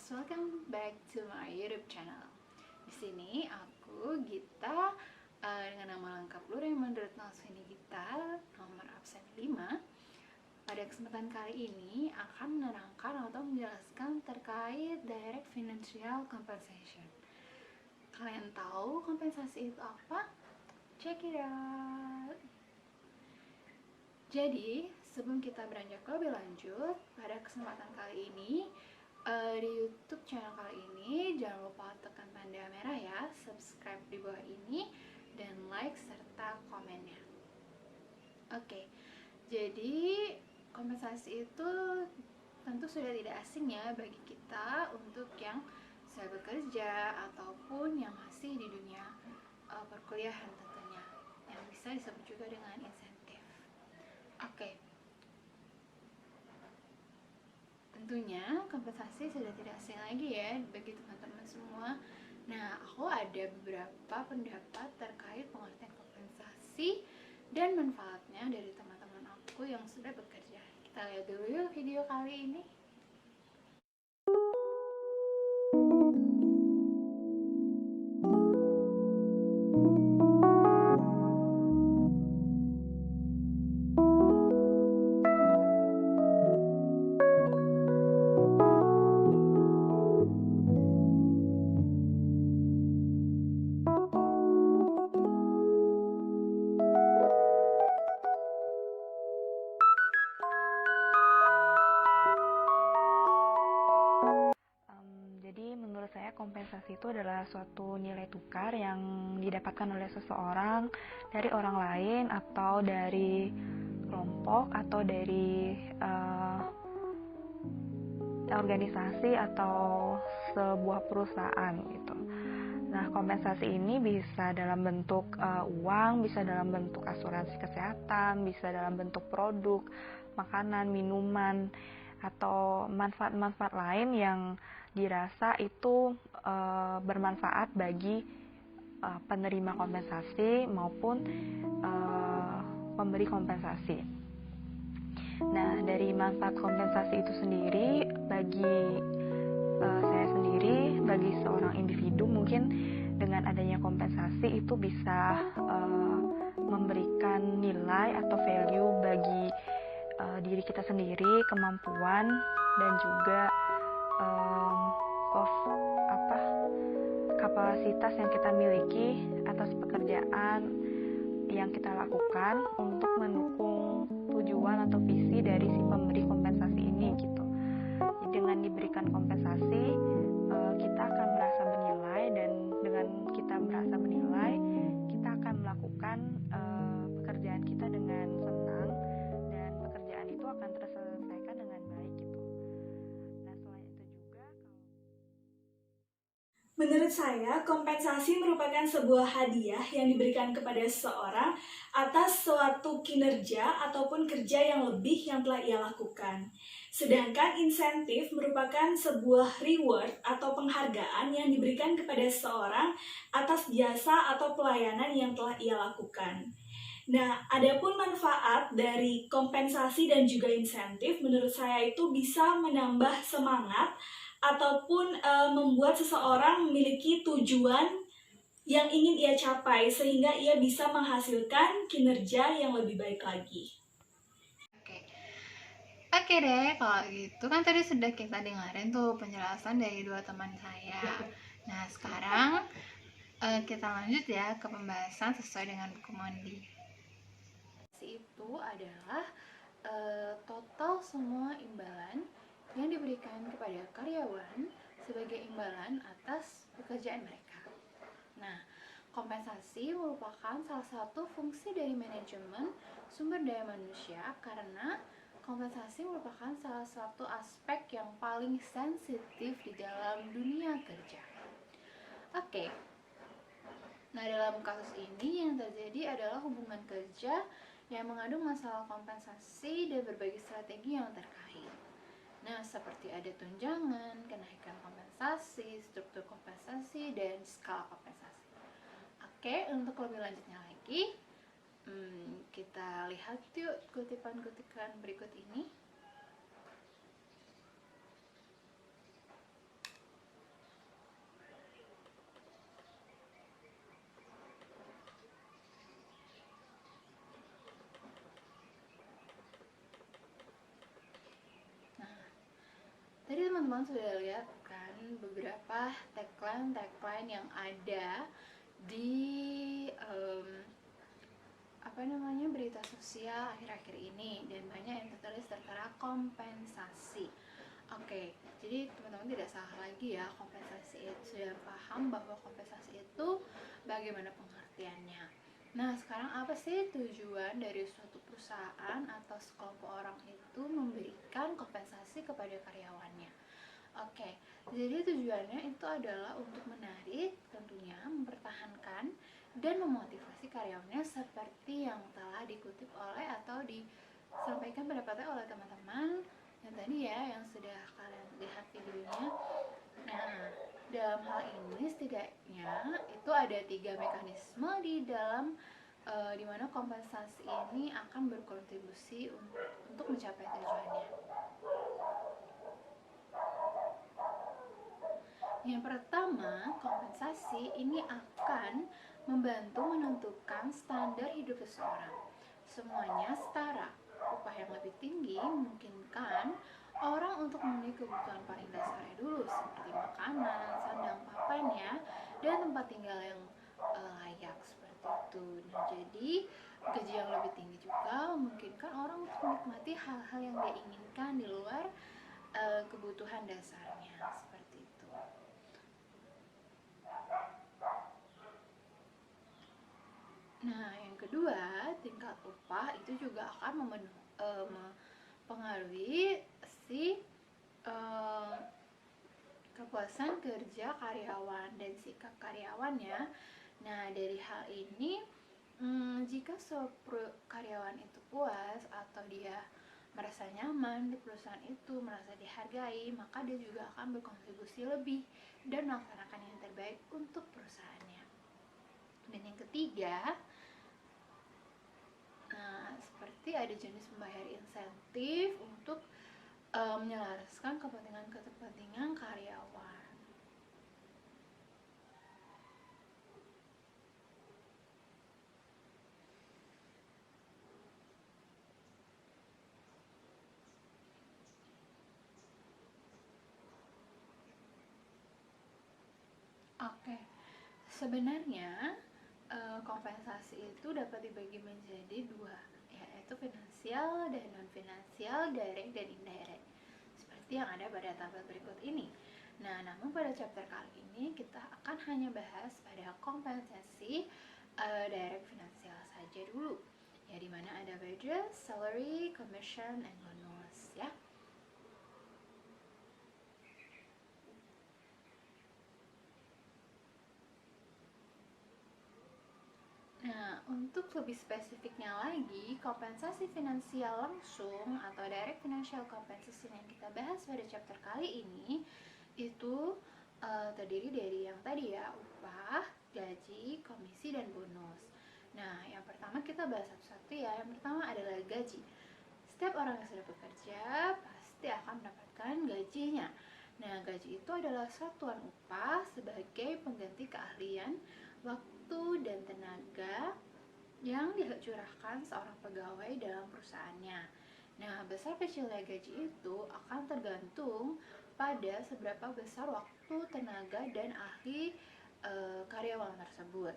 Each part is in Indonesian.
welcome back to my YouTube channel. Di sini aku Gita dengan nama lengkap Nur Raymond Retnaswini Gita, nomor absen 5. Pada kesempatan kali ini akan menerangkan atau menjelaskan terkait direct financial compensation. Kalian tahu kompensasi itu apa? Check it out. Jadi, sebelum kita beranjak lebih lanjut, pada kesempatan kali ini di YouTube channel kali ini jangan lupa tekan tanda merah ya, subscribe di bawah ini, dan like serta komennya. Oke, jadi kompensasi itu tentu sudah tidak asing ya bagi kita untuk yang sudah bekerja ataupun yang masih di dunia perkuliahan tentunya, yang bisa disebut juga dengan insentif. Oke. Tentunya kompensasi sudah tidak asing lagi ya bagi teman-teman semua. Nah, aku ada beberapa pendapat terkait pengertian kompensasi dan manfaatnya dari teman-teman aku yang sudah bekerja. Kita lihat dulu yuk video kali ini. Kompensasi itu adalah suatu nilai tukar yang didapatkan oleh seseorang dari orang lain atau dari kelompok atau dari organisasi atau sebuah perusahaan gitu. Nah, kompensasi ini bisa dalam bentuk uang, bisa dalam bentuk asuransi kesehatan, bisa dalam bentuk produk, makanan, minuman, atau manfaat-manfaat lain yang dirasa itu bermanfaat bagi penerima kompensasi maupun pemberi kompensasi. Nah, dari manfaat kompensasi itu sendiri bagi saya sendiri, bagi seorang individu, mungkin dengan adanya kompensasi itu bisa memberikan nilai atau value bagi diri kita sendiri, kemampuan dan juga kapasitas yang kita miliki atas pekerjaan yang kita lakukan untuk mendukung tujuan atau visi dari si pemberi kompensasi ini gitu. Jadi dengan diberikan kompensasi kita akan merasa bernilai, dan dengan kita merasa bernilai kita akan melakukan pekerjaan kita dengan senang dan pekerjaan itu akan terselesaikan dengan baik gitu. Nah, selain itu juga menurut saya, kompensasi merupakan sebuah hadiah yang diberikan kepada seseorang atas suatu kinerja ataupun kerja yang lebih yang telah ia lakukan. Sedangkan insentif merupakan sebuah reward atau penghargaan yang diberikan kepada seseorang atas jasa atau pelayanan yang telah ia lakukan. Nah, adapun manfaat dari kompensasi dan juga insentif, menurut saya itu bisa menambah semangat ataupun membuat seseorang memiliki tujuan yang ingin ia capai sehingga ia bisa menghasilkan kinerja yang lebih baik lagi. Oke deh, kalau gitu kan tadi sudah kita dengerin tuh penjelasan dari dua teman saya. Nah, sekarang kita lanjut ya ke pembahasan sesuai dengan buku Mondi. Itu adalah total semua imbalan yang diberikan kepada karyawan sebagai imbalan atas pekerjaan mereka. Nah, kompensasi merupakan salah satu fungsi dari manajemen sumber daya manusia karena kompensasi merupakan salah satu aspek yang paling sensitif di dalam dunia kerja. Oke. Nah, dalam kasus ini yang terjadi adalah hubungan kerja yang mengandung masalah kompensasi dan berbagai strategi yang terkait. Nah, seperti ada tunjangan, kenaikan kompensasi, struktur kompensasi, dan skala kompensasi. Oke, untuk lebih lanjutnya lagi, kita lihat yuk kutipan-kutipan berikut ini. teman-teman sudah lihat kan beberapa tagline yang ada di berita sosial akhir-akhir ini, dan banyak yang tertulis tertera kompensasi. Oke, jadi teman-teman tidak salah lagi ya, kompensasi itu sudah paham bahwa kompensasi itu bagaimana pengertiannya. Nah, sekarang apa sih tujuan dari suatu perusahaan atau sekelompok orang itu memberikan kompensasi kepada karyawannya? Oke, jadi tujuannya itu adalah untuk menarik, tentunya mempertahankan dan memotivasi karyawannya seperti yang telah dikutip oleh atau disampaikan pendapatnya oleh teman-teman yang tadi ya, yang sudah kalian lihat videonya. Nah, dalam hal ini setidaknya itu ada 3 mekanisme di dalam di mana kompensasi ini akan berkontribusi untuk mencapai tujuannya. Yang pertama, kompensasi ini akan membantu menentukan standar hidup seseorang. Semuanya setara. Upah yang lebih tinggi memungkinkan orang untuk memenuhi kebutuhan paling dasarnya dulu, seperti makanan, sandang papannya, dan tempat tinggal yang layak seperti itu. Nah, jadi gaji yang lebih tinggi juga memungkinkan orang untuk menikmati hal-hal yang dia inginkan di luar kebutuhan dasarnya seperti itu. Nah, yang kedua, tingkat upah itu juga akan mempengaruhi si kepuasan kerja karyawan dan sikap karyawannya. Nah, dari hal ini, jika karyawan itu puas atau dia merasa nyaman di perusahaan itu, merasa dihargai, maka dia juga akan berkontribusi lebih dan melaksanakan yang terbaik untuk perusahaannya. Dan yang ketiga, seperti ada jenis pembayar insentif untuk menyelaraskan kepentingan karyawan. Oke, sebenarnya kompensasi itu dapat dibagi menjadi 2, yaitu finansial dan non-finansial, direct dan indirect, seperti yang ada pada tabel berikut ini. Nah, namun pada chapter kali ini kita akan hanya bahas pada kompensasi direct finansial saja dulu, ya, dimana ada wages, salary, commission, and bonus, ya. Nah, untuk lebih spesifiknya lagi, kompensasi finansial langsung atau direct financial compensation yang kita bahas pada chapter kali ini itu terdiri dari yang tadi ya, upah, gaji, komisi, dan bonus. Nah, yang pertama kita bahas satu-satu ya. Yang pertama adalah gaji. Setiap orang yang sudah bekerja pasti akan mendapatkan gajinya. Nah, gaji itu adalah satuan upah sebagai pengganti keahlian, waktu, dan tenaga yang dicurahkan seorang pegawai dalam perusahaannya. Nah, besar kecilnya gaji itu akan tergantung pada seberapa besar waktu, tenaga, dan ahli karyawan tersebut.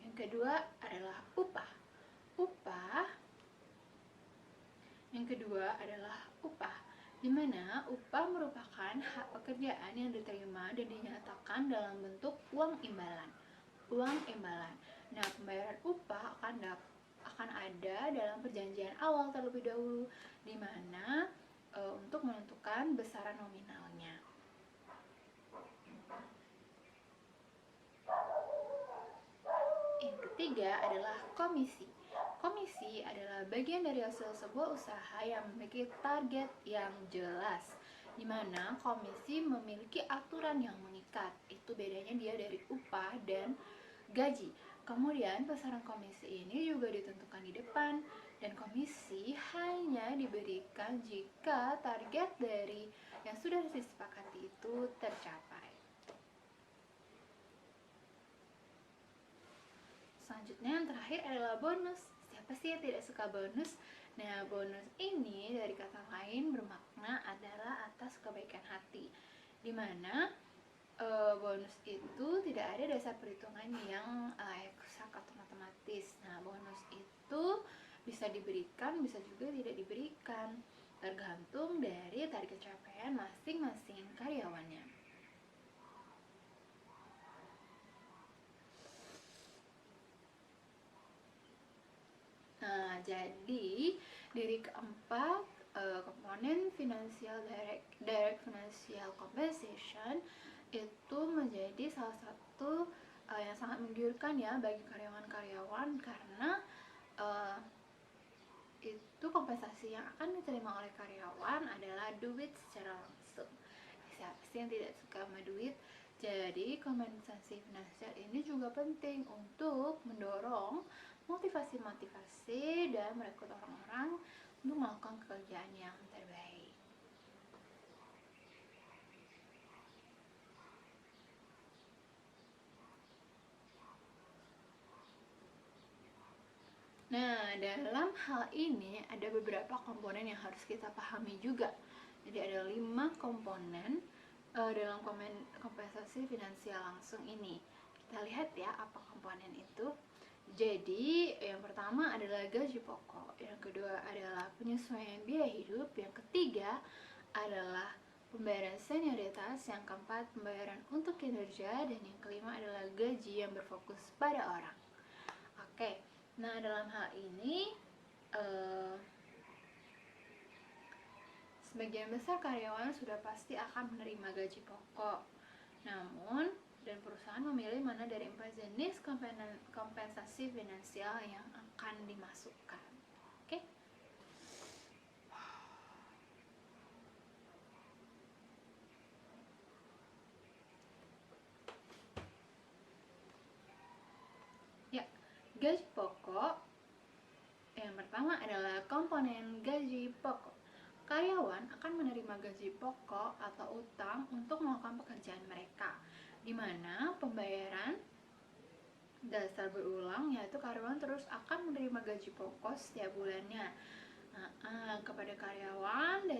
Yang kedua adalah upah. Yang kedua adalah upah, di mana upah merupakan hak pekerjaan yang diterima dan dinyatakan dalam bentuk uang imbalan. Nah, pembayaran upah akan ada dalam perjanjian awal terlebih dahulu, di mana untuk menentukan besaran nominalnya. Yang ketiga adalah komisi. Komisi adalah bagian dari hasil sebuah usaha yang memiliki target yang jelas, di mana komisi memiliki aturan yang mengikat. Itu bedanya dia dari upah dan gaji. Kemudian besaran komisi ini juga ditentukan di depan, dan komisi hanya diberikan jika target dari yang sudah disepakati itu tercapai. Selanjutnya yang terakhir adalah bonus. Siapa Siapa sih yang tidak suka bonus? Nah, bonus ini dari kata lain bermakna adalah atas kebaikan hati, dimana bonus itu tidak ada dasar perhitungan yang eksak atau matematis. Nah, bonus itu bisa diberikan, bisa juga tidak diberikan, tergantung dari target capaian masing-masing karyawannya. Nah, jadi dari keempat komponen financial direct financial compensation itu menjadi salah satu yang sangat menggiurkan ya bagi karyawan-karyawan, karena itu kompensasi yang akan diterima oleh karyawan adalah duit secara langsung. Siapa sih yang tidak suka sama duit? Jadi kompensasi finansial ini juga penting untuk mendorong motivasi dan merekrut orang-orang untuk melakukan pekerjaan yang terbaik. Nah, dalam hal ini ada beberapa komponen yang harus kita pahami juga. Jadi ada 5 komponen dalam kompensasi finansial langsung ini. Kita lihat ya apa komponen itu. Jadi yang pertama adalah gaji pokok, yang kedua adalah penyesuaian biaya hidup, yang ketiga adalah pembayaran senioritas, yang keempat pembayaran untuk kinerja, dan yang kelima adalah gaji yang berfokus pada orang. Oke, nah dalam hal ini sebagian besar karyawan sudah pasti akan menerima gaji pokok. Namun, dan perusahaan memilih mana dari 4 jenis kompensasi finansial yang akan dimasukkan. Oke? Ya, gaji pokok yang pertama adalah komponen gaji pokok. Karyawan akan menerima gaji pokok atau utang untuk melakukan pekerjaan mereka, di mana pembayaran dasar berulang, yaitu karyawan terus akan menerima gaji pokok setiap bulannya kepada karyawan.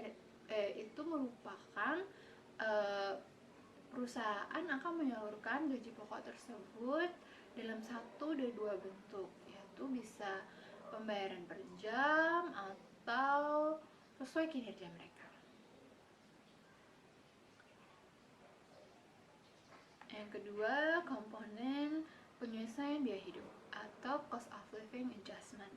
Itu merupakan perusahaan akan menyalurkan gaji pokok tersebut dalam satu dari dua bentuk, yaitu bisa pembayaran per jam atau sesuai kinerja mereka. Yang kedua, komponen penyesuaian biaya hidup atau cost of living adjustment,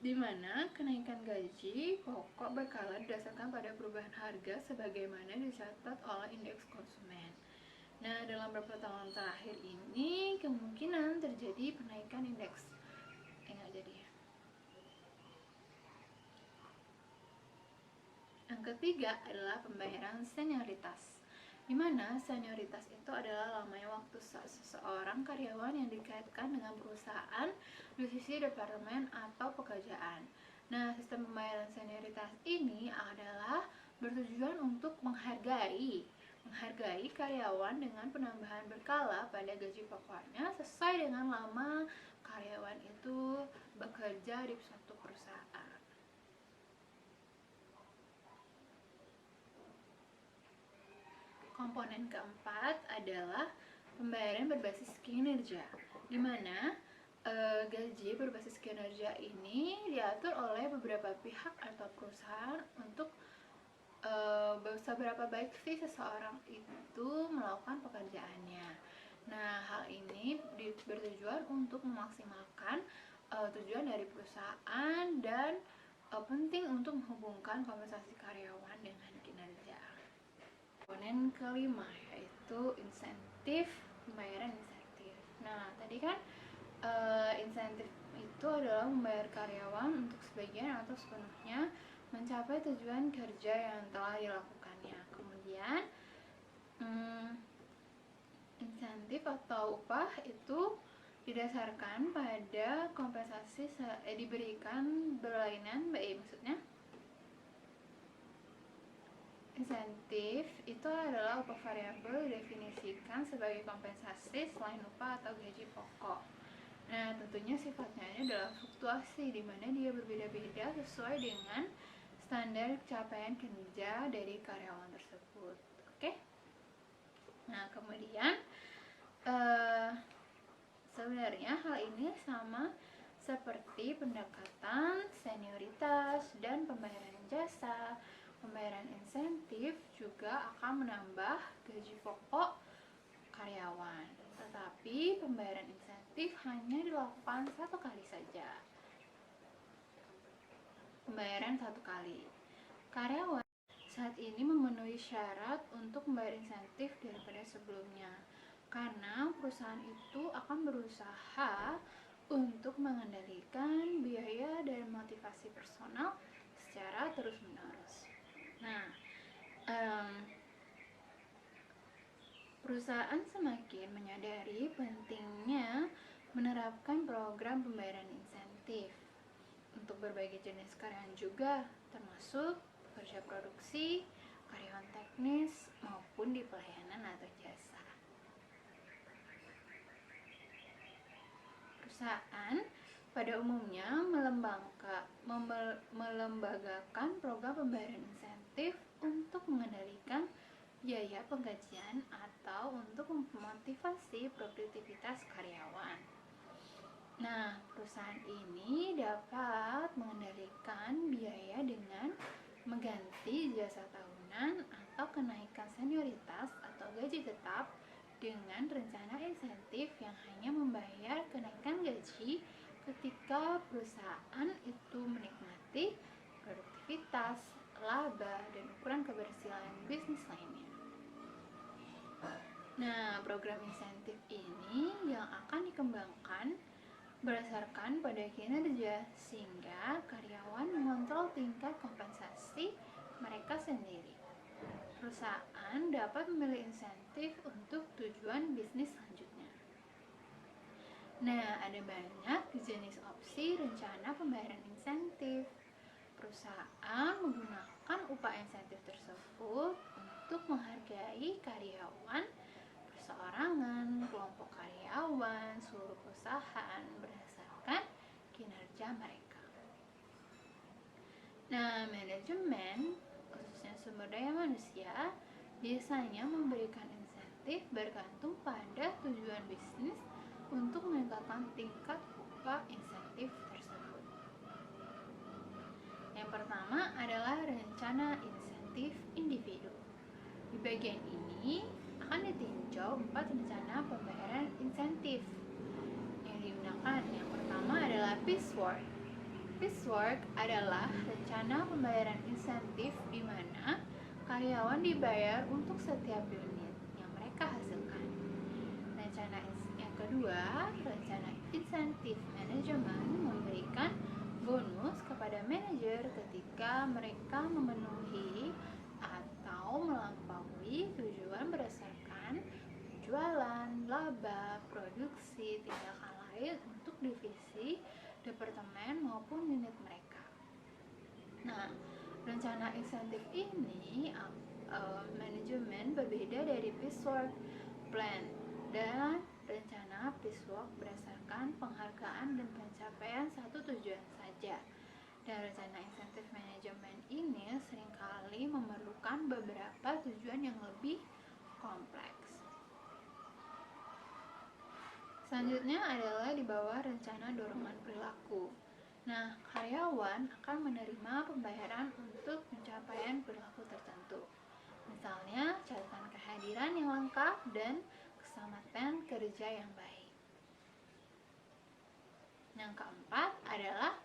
di mana kenaikan gaji pokok berkala didasarkan pada perubahan harga sebagaimana dicatat oleh indeks konsumen. Nah, dalam beberapa tahun terakhir ini kemungkinan terjadi penaikan indeks. Enggak jadi ya. Yang ketiga adalah pembayaran senioritas, di mana senioritas itu adalah lamanya waktu seseorang karyawan yang dikaitkan dengan perusahaan di sisi departemen atau pekerjaan. Nah, sistem pembayaran senioritas ini adalah bertujuan untuk menghargai karyawan dengan penambahan berkala pada gaji pokoknya sesuai dengan lama karyawan itu bekerja di suatu perusahaan. Komponen keempat adalah pembayaran berbasis kinerja, di mana gaji berbasis kinerja ini diatur oleh beberapa pihak atau perusahaan untuk seberapa baik sih seseorang itu melakukan pekerjaannya. Nah, hal ini bertujuan untuk memaksimalkan tujuan dari perusahaan dan penting untuk menghubungkan kompensasi karyawan dengan kinerja. Komponen kelima yaitu insentif, pembayaran insentif. Nah, tadi kan insentif itu adalah membayar karyawan untuk sebagian atau sepenuhnya mencapai tujuan kerja yang telah dilakukannya. Kemudian insentif atau upah itu didasarkan pada kompensasi diberikan berlainan, maksudnya insentif itu adalah upah variabel didefinisikan sebagai kompensasi selain upah atau gaji pokok. Nah, tentunya sifatnya ini adalah fluktuasi, di mana dia berbeda-beda sesuai dengan standar capaian kinerja dari karyawan tersebut. Oke? Nah, kemudian sebenarnya hal ini sama seperti pendekatan senioritas dan pembayaran jasa. Pembayaran insentif juga akan menambah gaji pokok karyawan, tetapi pembayaran insentif hanya dilakukan satu kali saja. Pembayaran satu kali. Karyawan saat ini memenuhi syarat untuk membayar insentif daripada sebelumnya, karena perusahaan itu akan berusaha untuk mengendalikan biaya dan motivasi personal secara terus-menerus. Nah, perusahaan semakin menyadari pentingnya menerapkan program pembayaran insentif untuk berbagai jenis karyawan juga, termasuk pekerja produksi, karyawan teknis, maupun di pelayanan atau jasa. Perusahaan pada umumnya melembagakan program pembayaran insentif untuk mengendalikan biaya penggajian atau untuk memotivasi produktivitas karyawan. Nah, perusahaan ini dapat mengendalikan biaya dengan mengganti jasa tahunan atau kenaikan senioritas atau gaji tetap dengan rencana insentif yang hanya membayar kenaikan gaji ketika perusahaan itu menikmati produktivitas, laba, dan ukuran keberhasilan bisnis lainnya. Nah, program insentif ini yang akan dikembangkan berdasarkan pada kinerja, sehingga karyawan mengontrol tingkat kompensasi mereka sendiri. Perusahaan dapat memilih insentif untuk tujuan bisnis selanjutnya. Nah, ada banyak jenis opsi rencana pembayaran insentif. Perusahaan menggunakan upah insentif tersebut untuk menghargai karyawan perseorangan, kelompok karyawan, seluruh perusahaan berdasarkan kinerja mereka. Nah, manajemen khususnya sumber daya manusia biasanya memberikan insentif bergantung pada tujuan bisnis untuk meningkatkan tingkat upah insentif tersebut. Yang pertama adalah rencana insentif individu. Di bagian ini akan ditinjau 4 rencana pembayaran insentif yang digunakan. Yang pertama adalah piecework. Piecework adalah rencana pembayaran insentif di mana karyawan dibayar untuk setiap unit yang mereka hasilkan. Rencana yang kedua, rencana insentif manajemen memberikan bonus kepada manajer ketika mereka memenuhi atau melampaui tujuan berdasarkan penjualan, laba, produksi, tindakan lain untuk divisi, departemen maupun unit mereka. Nah, rencana insentif ini manajemen berbeda dari piecework plan, dan rencana piecework berdasarkan penghargaan dan pencapaian satu tujuan saja. Dan rencana insentif manajemen ini seringkali memerlukan beberapa tujuan yang lebih kompleks. Selanjutnya adalah di bawah rencana dorongan perilaku. Nah, karyawan akan menerima pembayaran untuk pencapaian perilaku tertentu. Misalnya, catatan kehadiran yang lengkap dan keselamatan kerja yang baik. Yang keempat adalah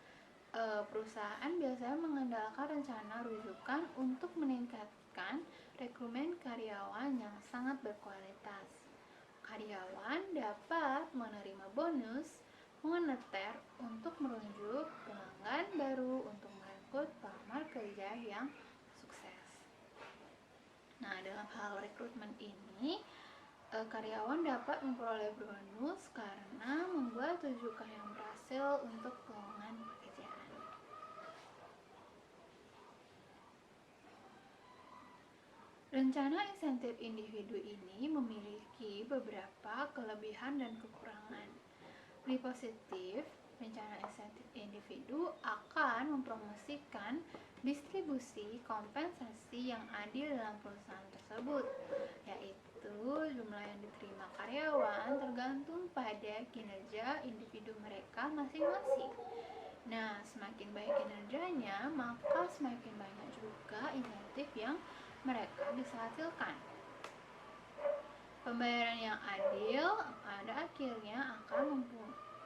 perusahaan biasanya mengandalkan rencana rujukan untuk meningkatkan rekrutmen karyawan yang sangat berkualitas. Karyawan dapat menerima bonus moneter untuk merujuk pelanggan baru untuk merekrut pelamar kerja yang sukses. Nah, dalam hal rekrutmen ini, karyawan dapat memperoleh bonus karena membuat rujukan yang berhasil untuk lowongan pekerjaan. Rencana insentif individu ini memiliki beberapa kelebihan dan kekurangan. Di positif, rencana insentif individu akan mempromosikan distribusi kompensasi yang adil dalam perusahaan tersebut, yaitu jumlah yang diterima karyawan tergantung pada kinerja individu mereka masing-masing. Nah, semakin baik kinerjanya, maka semakin banyak juga insentif yang mereka bisa hasilkan. Pembayaran yang adil pada akhirnya akan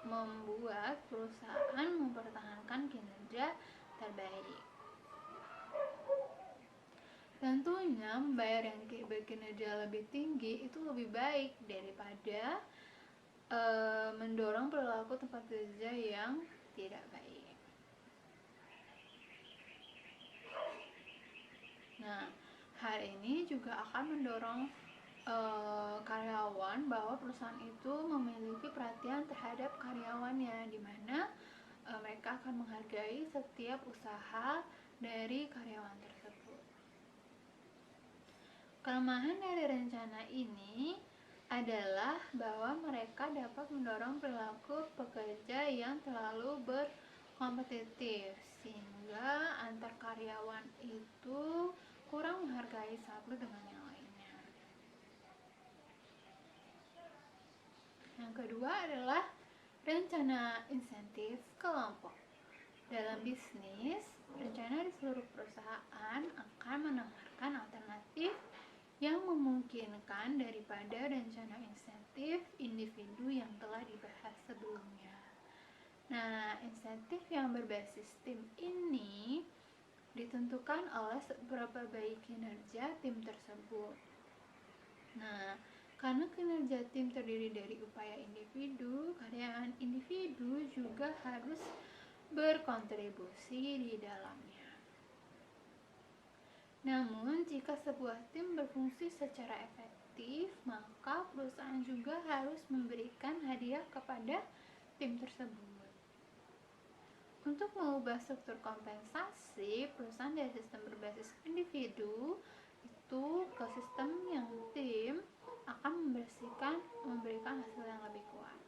membuat perusahaan mempertahankan kinerja terbaik. Tentunya membayar yang berkinerja lebih tinggi itu lebih baik daripada mendorong perilaku tempat kerja yang tidak baik. Nah, hal ini juga akan mendorong karyawan bahwa perusahaan itu memiliki perhatian terhadap karyawannya, di mana mereka akan menghargai setiap usaha dari karyawan tersebut. Kelemahan dari rencana ini adalah bahwa mereka dapat mendorong perilaku pekerja yang terlalu berkompetitif, sehingga antar karyawan itu kurang menghargai satu dengan yang lainnya. Yang kedua adalah rencana insentif kelompok. Dalam bisnis, rencana di seluruh perusahaan akan menawarkan alternatif yang memungkinkan daripada rencana insentif individu yang telah dibahas sebelumnya. Nah, insentif yang berbasis tim ini ditentukan oleh seberapa baik kinerja tim tersebut. Nah, karena kinerja tim terdiri dari upaya individu, karyawan individu juga harus berkontribusi di dalamnya. Namun, jika sebuah tim berfungsi secara efektif, maka perusahaan juga harus memberikan hadiah kepada tim tersebut. Untuk mengubah struktur kompensasi perusahaan dari sistem berbasis individu itu ke sistem yang tim akan memberikan hasil yang lebih kuat.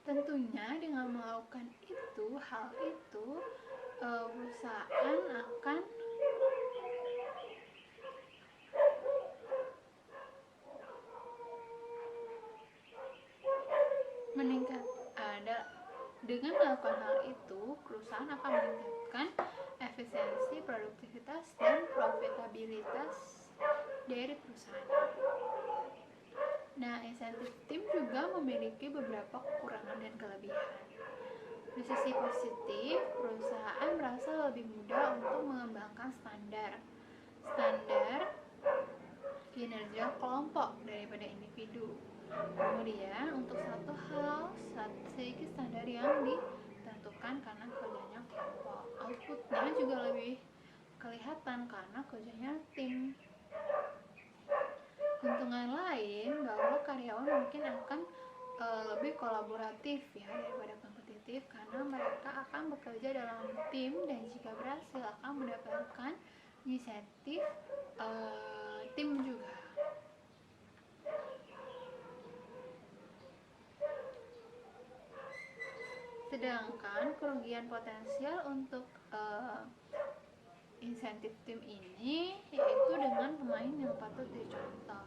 Tentunya dengan melakukan hal itu perusahaan akan dengan melakukan hal itu perusahaan akan meningkatkan efisiensi, produktivitas, dan profitabilitas dari perusahaan. Nah, insentif tim juga memiliki beberapa kekurangan dan kelebihan. Di sisi positif, perusahaan merasa lebih mudah untuk mengembangkan standar kinerja kelompok daripada individu. Kemudian untuk satu hal, sedikit standar yang ditentukan karena kerjanya kelompok. Outputnya juga lebih kelihatan karena kerjanya tim. Keuntungan lain bahwa karyawan mungkin akan lebih kolaboratif ya daripada kompetitif, karena mereka akan bekerja dalam tim dan jika berhasil akan mendapatkan insentif tim juga. Sedangkan kerugian potensial untuk insentif tim ini yaitu dengan pemain yang patut dicontoh.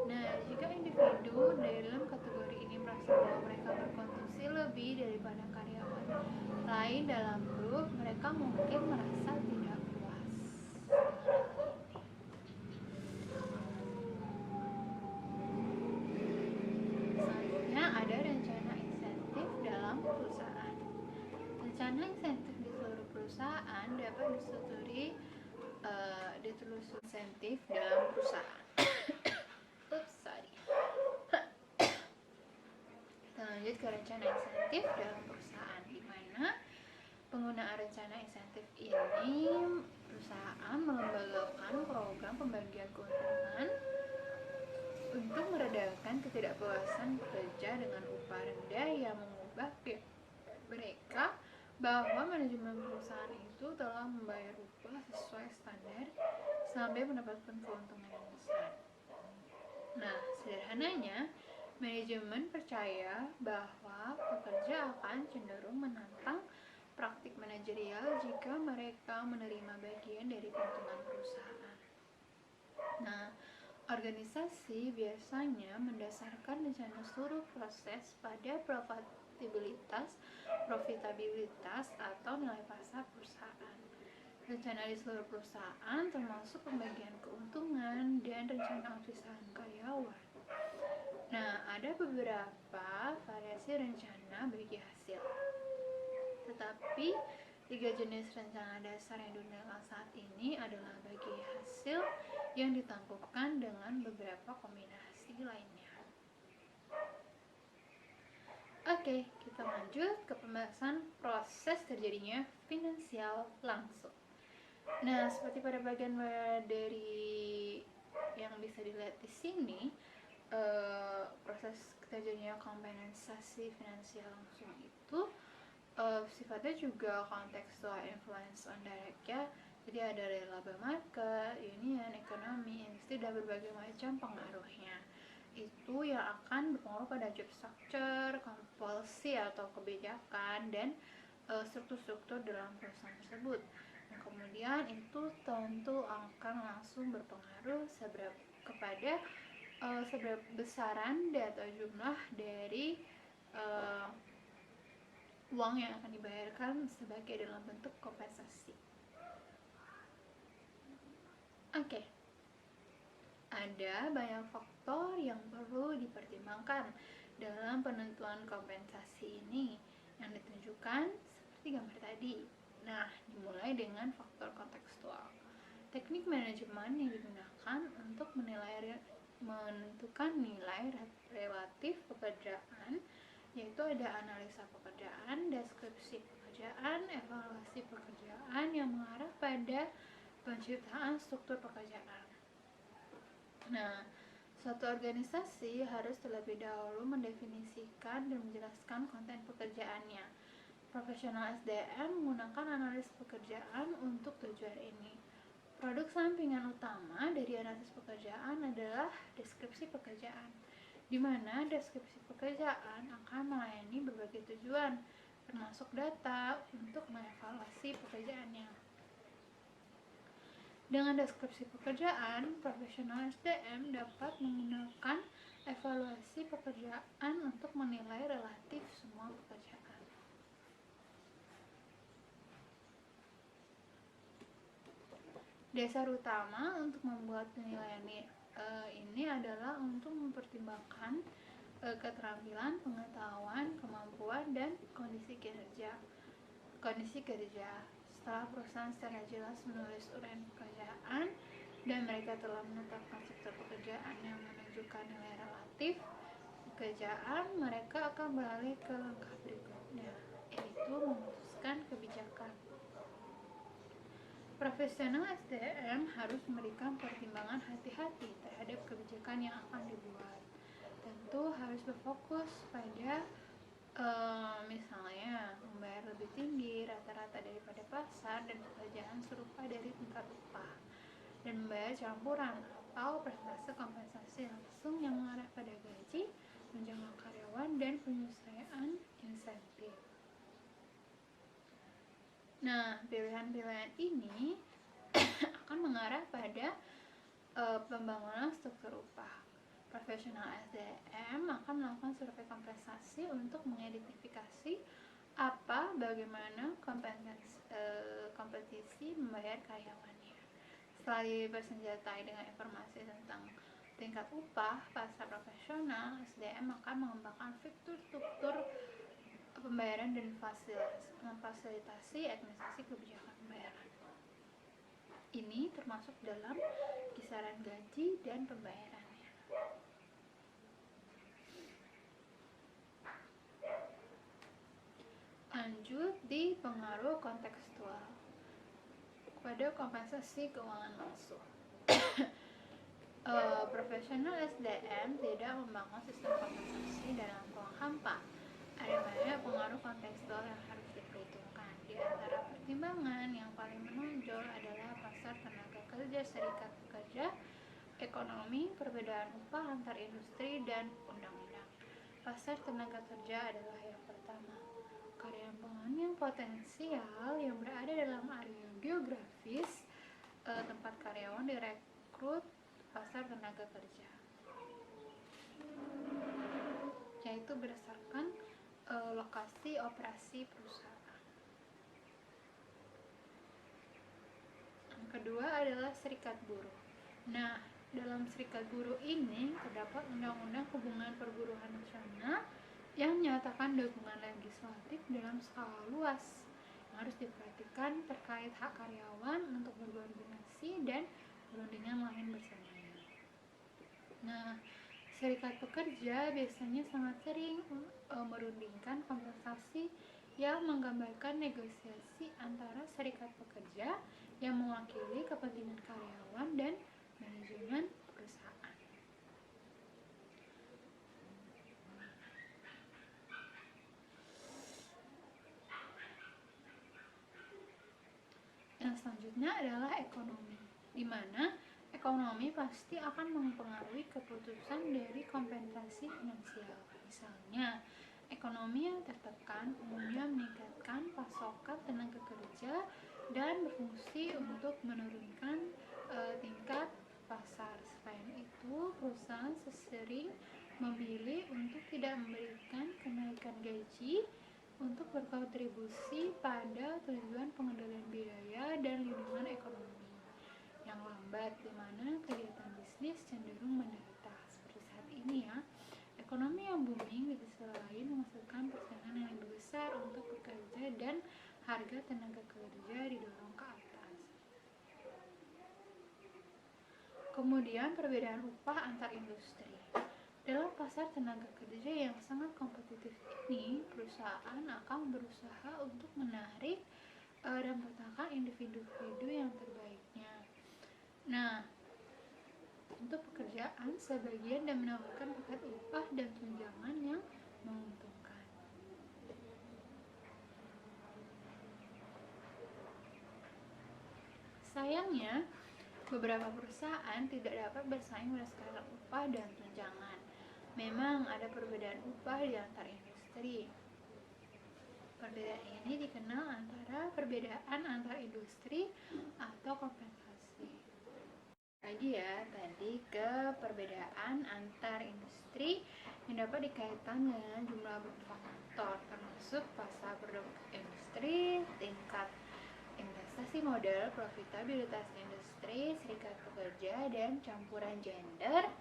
Nah, jika individu dalam kategori ini merasa bahwa mereka berkontribusi lebih daripada karyawan lain dalam grup, mereka mungkin merasa tidak puas dengan hal ini. Selanjutnya ada rencana insentif dalam perusahaan. Rencana insentif di seluruh perusahaan dapat ditelusuri insentif dalam perusahaan. Kita lanjut ke rencana insentif dalam perusahaan, di mana penggunaan rencana insentif ini perusahaan melembagakan program pembagian keuntungan untuk meredakan ketidakpuasan pekerja dengan upah rendah yang mengubah mereka bahwa manajemen perusahaan itu telah membayar upah sesuai standar sampai mendapatkan keuntungan yang besar. Nah, sederhananya Manajemen percaya bahwa pekerja akan cenderung menantang praktik manajerial jika mereka menerima bagian dari keuntungan perusahaan. Nah, organisasi biasanya mendasarkan rencana seluruh proses pada profitabilitas atau nilai pasar perusahaan. Rencana di seluruh perusahaan termasuk pembagian keuntungan dan rencana perpisahan karyawan. Nah, ada beberapa variasi rencana bagi hasil. Tetapi 3 jenis rencana dasar yang digunakan saat ini adalah bagi hasil yang ditangguhkan dengan beberapa kombinasi lainnya. Oke, kita lanjut ke pembahasan proses terjadinya finansial langsung. Nah, seperti pada bagian dari yang bisa dilihat di sini, proses terjadinya kompensasi finansial langsung itu sifatnya juga kontekstual influence on direct ya. Jadi ada dari labor market, union, ekonomi, industri, dan berbagai macam pengaruhnya. Itu yang akan berpengaruh pada job structure, policy atau kebijakan, dan struktur-struktur dalam perusahaan tersebut. Nah, kemudian itu tentu akan langsung berpengaruh kepada seberapa besaran atau jumlah dari uang yang akan dibayarkan sebagai dalam bentuk kompensasi. Oke. Ada banyak faktor yang perlu dipertimbangkan dalam penentuan kompensasi ini yang ditunjukkan seperti gambar tadi. Nah, dimulai dengan faktor kontekstual. Teknik manajemen yang digunakan untuk menentukan nilai relatif pekerjaan, yaitu ada analisa pekerjaan, deskripsi pekerjaan, evaluasi pekerjaan yang mengarah pada penciptaan struktur pekerjaan. Nah, suatu organisasi harus terlebih dahulu mendefinisikan dan menjelaskan konten pekerjaannya. Profesional SDM menggunakan analis pekerjaan untuk tujuan ini. Produk sampingan utama dari analisis pekerjaan adalah deskripsi pekerjaan, di mana deskripsi pekerjaan akan melayani berbagai tujuan, termasuk data untuk mengevaluasi pekerjaannya. Dengan deskripsi pekerjaan, profesional SDM dapat menggunakan evaluasi pekerjaan untuk menilai relatif semua pekerjaan. Dasar utama untuk membuat penilaian ini adalah untuk mempertimbangkan keterampilan, pengetahuan, kemampuan, dan kondisi kerja. Setelah perusahaan secara jelas menulis uraian pekerjaan dan mereka telah menetapkan sektor pekerjaan yang menunjukkan nilai relatif pekerjaan, mereka akan beralih ke langkah berikutnya, yaitu memutuskan kebijakan. Profesional SDM harus memberikan pertimbangan hati-hati terhadap kebijakan yang akan dibuat. Tentu harus berfokus pada misalnya membayar lebih tinggi rata-rata daripada pasar dan pekerjaan serupa dari tingkat upah, dan membayar campuran atau persentase kompensasi langsung yang mengarah pada gaji, tunjangan karyawan, dan penyesuaian insentif. Nah, pilihan-pilihan ini akan mengarah pada pembangunan struktur upah. Profesional SDM akan melakukan survei kompensasi untuk mengidentifikasi bagaimana kompetisi membayar karyawannya. Setelah bersenjatai dengan informasi tentang tingkat upah pasar profesional, SDM akan mengembangkan fitur struktur pembayaran dan memfasilitasi administrasi kebijakan pembayaran. Ini termasuk dalam kisaran gaji dan pembayarannya. Lanjut di pengaruh kontekstual pada kompensasi keuangan langsung. Profesional SDM tidak membangun sistem kompensasi dalam ruang hampa. Ada banyak pengaruh kontekstual yang harus diperhitungkan. Di antara pertimbangan yang paling menonjol adalah pasar tenaga kerja, serikat pekerja, ekonomi, perbedaan upah antar industri, dan undang-undang. pasar tenaga kerja adalah yang pertama. Karyawan yang potensial yang berada dalam area geografis tempat karyawan direkrut pasar tenaga kerja, yaitu berdasarkan lokasi operasi perusahaan. Yang kedua adalah serikat buruh. Nah, dalam serikat buruh ini terdapat undang-undang hubungan perburuhan nasional yang menyatakan dukungan legislatif dalam skala luas yang harus diperhatikan terkait hak karyawan untuk berkoordinasi dan perundingan lain bersamanya. Nah, serikat pekerja biasanya sangat sering merundingkan kompensasi yang menggambarkan negosiasi antara serikat pekerja yang mewakili kepentingan karyawan dan manajemen perusahaan. Yang selanjutnya adalah ekonomi, di mana ekonomi pasti akan mempengaruhi keputusan dari kompensasi finansial. Misalnya, ekonomi yang tertekan umumnya meningkatkan pasokan tenaga kerja dan berfungsi untuk menurunkan tingkat pasar. Selain itu, perusahaan sering memilih untuk tidak memberikan kenaikan gaji untuk berkontribusi pada tujuan pengendalian biaya dan lindungan ekonomi yang lambat, di mana kegiatan bisnis cenderung menderita. Seperti saat ini ya, ekonomi yang booming di sisi lain menghasilkan persaingan yang lebih besar untuk bekerja dan harga tenaga kerja didorong ke atas. Kemudian perbedaan upah antar industri. Dalam pasar tenaga kerja yang sangat kompetitif ini, perusahaan akan berusaha untuk menarik dan mendatangkan individu-individu yang terbaiknya. Nah, untuk pekerjaan sebagian dan menawarkan paket upah dan tunjangan yang menguntungkan. Sayangnya, beberapa perusahaan tidak dapat bersaing berdasarkan upah dan tunjangan. Memang ada perbedaan upah di antar industri. Perbedaan ini dikenal antara perbedaan antar industri atau kompensasi. Lagi ya, tadi ke perbedaan antar industri yang dapat dikaitkan dengan jumlah faktor, termasuk pasar produk industri, tingkat investasi modal, profitabilitas industri, serikat pekerja, dan campuran gender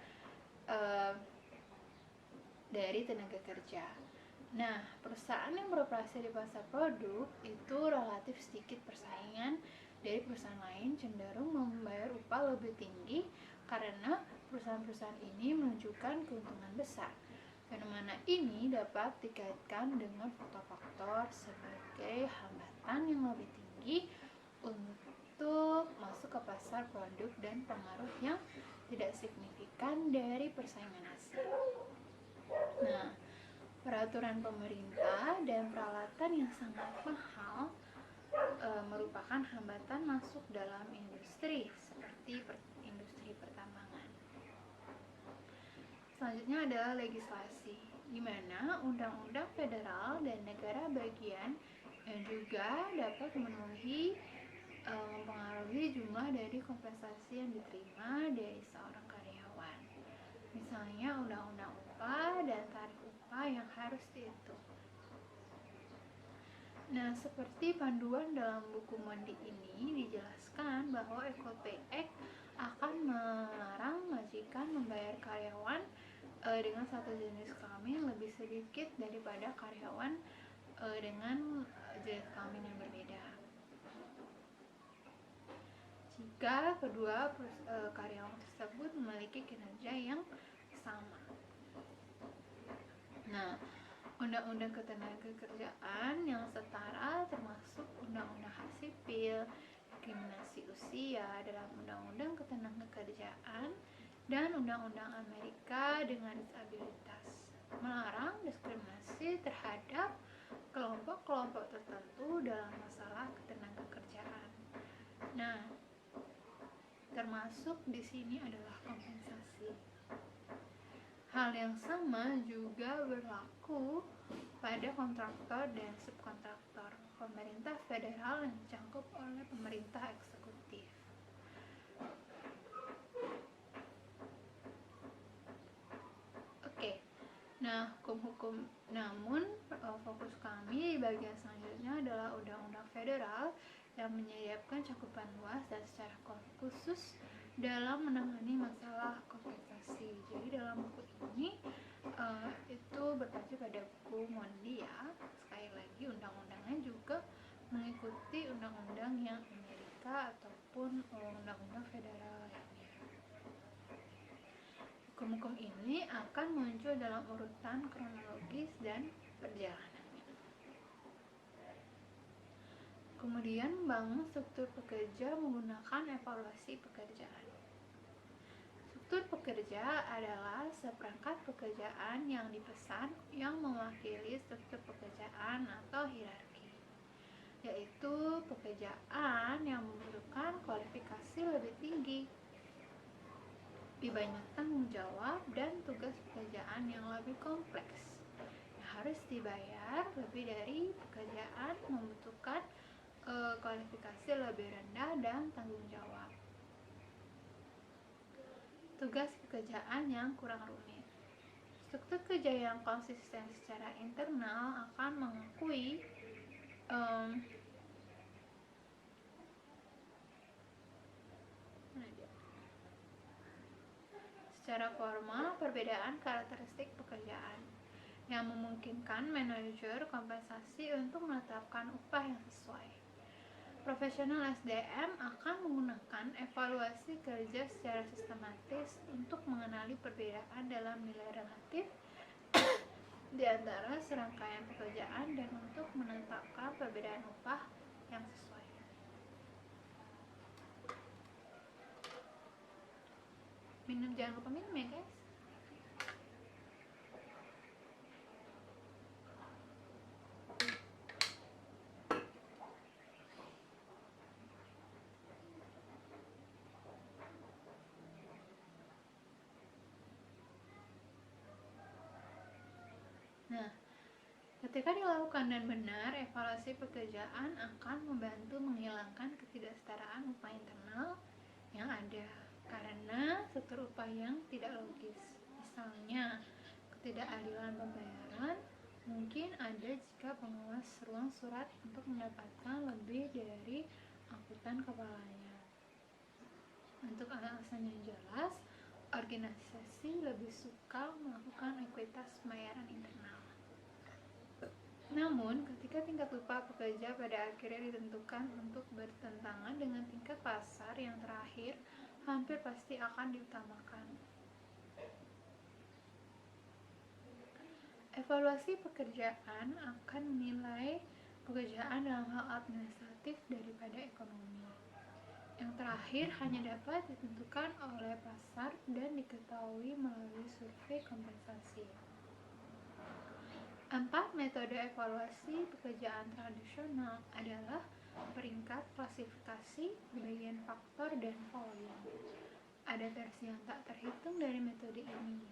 dari tenaga kerja. Nah, perusahaan yang beroperasi di pasar produk itu relatif sedikit persaingan dari perusahaan lain, cenderung membayar upah lebih tinggi karena perusahaan-perusahaan ini menunjukkan keuntungan besar. Fenomena ini dapat dikaitkan dengan faktor-faktor sebagai hambatan yang lebih tinggi untuk masuk ke pasar produk dan pengaruh yang tidak signifikan dari persaingan asing. Nah, peraturan pemerintah dan peralatan yang sangat mahal merupakan hambatan masuk dalam industri seperti industri pertambangan. Selanjutnya adalah legislasi, di mana undang-undang federal dan negara bagian yang juga dapat mempengaruhi jumlah dari kompensasi yang diterima dari seorang karyawan. Misalnya undang-undang upah dan tarif upah yang harus dihitung. Nah, seperti panduan dalam buku Mondi ini dijelaskan bahwa Equal Pay Act akan melarang majikan membayar karyawan dengan satu jenis kelamin lebih sedikit daripada karyawan dengan jenis kelamin yang berbeda, jika kedua karyawan tersebut memiliki kinerja yang sama. Nah, undang-undang ketenagakerjaan yang setara termasuk undang-undang hak sipil, diskriminasi usia dalam undang-undang ketenagakerjaan dan undang-undang Amerika dengan disabilitas, melarang diskriminasi terhadap kelompok-kelompok tertentu dalam masalah ketenagakerjaan. Nah, termasuk di sini adalah kompensasi. Hal Hal yang sama juga berlaku pada kontraktor dan subkontraktor. Pemerintah federal yang dicakup oleh pemerintah eksekutif. Oke. Nah, hukum-hukum, namun fokus kami di bagian selanjutnya adalah undang-undang federal yang menyediakan cakupan luas dan secara khusus dalam menangani masalah kompensasi. Jadi dalam buku ini itu berpacu pada buku Mondi ya. Sekali lagi undang-undangnya juga mengikuti undang-undang yang Amerika ataupun undang-undang federal lainnya. Hukum-hukum ini akan muncul dalam urutan kronologis dan perjalanannya. Kemudian membangun struktur pekerja menggunakan evaluasi pekerjaan. Struktur pekerja adalah seperangkat pekerjaan yang dipesan yang mewakili struktur pekerjaan atau hierarki, yaitu pekerjaan yang membutuhkan kualifikasi lebih tinggi, lebih banyak tanggung jawab dan tugas pekerjaan yang lebih kompleks, yang harus dibayar lebih dari pekerjaan membutuhkan kualifikasi lebih rendah dan tanggung jawab. Tugas pekerjaan yang kurang rumit. Struktur kerja yang konsisten secara internal akan mengakui secara formal perbedaan karakteristik pekerjaan yang memungkinkan manajer kompensasi untuk menetapkan upah yang sesuai. Profesional SDM akan menggunakan evaluasi kerja secara sistematis untuk mengenali perbedaan dalam nilai relatif di antara serangkaian pekerjaan dan untuk menetapkan perbedaan upah yang sesuai. Jangan lupa minum ya guys. Nah, ketika dilakukan dan benar, evaluasi pekerjaan akan membantu menghilangkan ketidaksetaraan upah internal yang ada karena struktur upah yang tidak logis. Misalnya, ketidakadilan pembayaran mungkin ada jika pengawas ruang surat untuk mendapatkan lebih dari angkutan kepalanya. Untuk alasan yang jelas, organisasi lebih suka melakukan ekuitas pembayaran internal. Namun, ketika tingkat upah pekerja pada akhirnya ditentukan untuk bertentangan dengan tingkat pasar yang terakhir, hampir pasti akan diutamakan. Evaluasi pekerjaan akan menilai pekerjaan dalam hal administratif daripada ekonomi. Yang terakhir hanya dapat ditentukan oleh pasar dan diketahui melalui survei kompensasi. 4 metode evaluasi pekerjaan tradisional adalah peringkat, klasifikasi, bagian faktor, dan volume. Ada versi yang tak terhitung dari metode ini.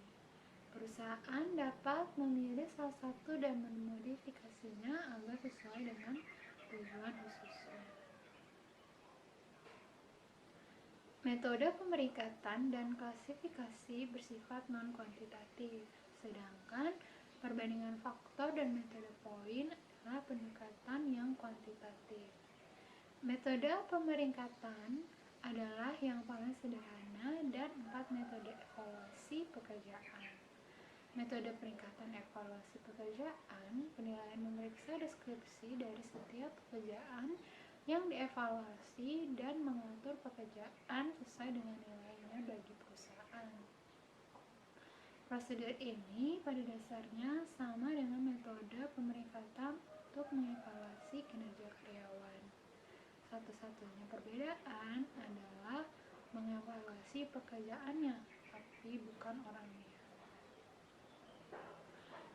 Perusahaan dapat memilih salah satu dan memodifikasinya agar sesuai dengan tujuan khususnya. Metode pemeringkatan dan klasifikasi bersifat non-kuantitatif, sedangkan perbandingan faktor dan metode poin adalah pendekatan yang kuantitatif. Metode pemeringkatan adalah yang paling sederhana dan 4 metode evaluasi pekerjaan. Metode peringkatan evaluasi pekerjaan, penilaian memeriksa deskripsi dari setiap pekerjaan yang dievaluasi dan mengatur pekerjaan sesuai dengan nilainya bagi perusahaan. Prosedur ini pada dasarnya sama dengan metode pemeringkatan untuk mengevaluasi kinerja karyawan. Satu-satunya perbedaan adalah mengevaluasi pekerjaannya, tapi bukan orangnya.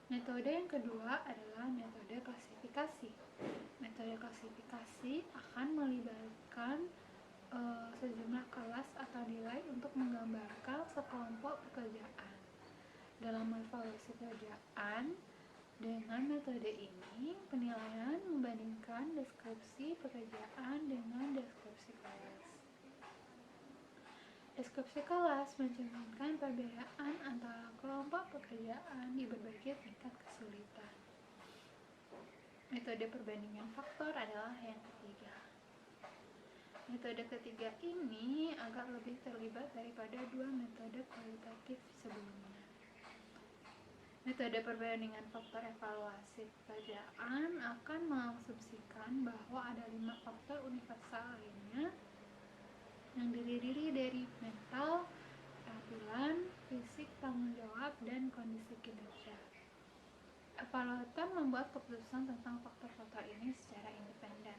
Metode yang kedua adalah metode klasifikasi. Metode klasifikasi akan melibatkan sejumlah kelas atau nilai untuk menggambarkan sekelompok pekerjaan. Dalam dalam evaluasi kerjaan dengan metode ini, penilaian membandingkan deskripsi pekerjaan dengan deskripsi kelas. Deskripsi kelas mencerminkan perbedaan antara kelompok pekerjaan di berbagai tingkat kesulitan. Metode perbandingan faktor adalah yang ketiga. Metode ketiga ini agak lebih terlibat daripada dua metode kualitatif sebelumnya. Metode perbandingan faktor evaluasi pekerjaan akan mengasumsikan bahwa ada 5 faktor universal lainnya yang terdiri dari mental, keterampilan, fisik, tanggung jawab, dan kondisi kinerja. Evaluator membuat keputusan tentang faktor-faktor ini secara independen.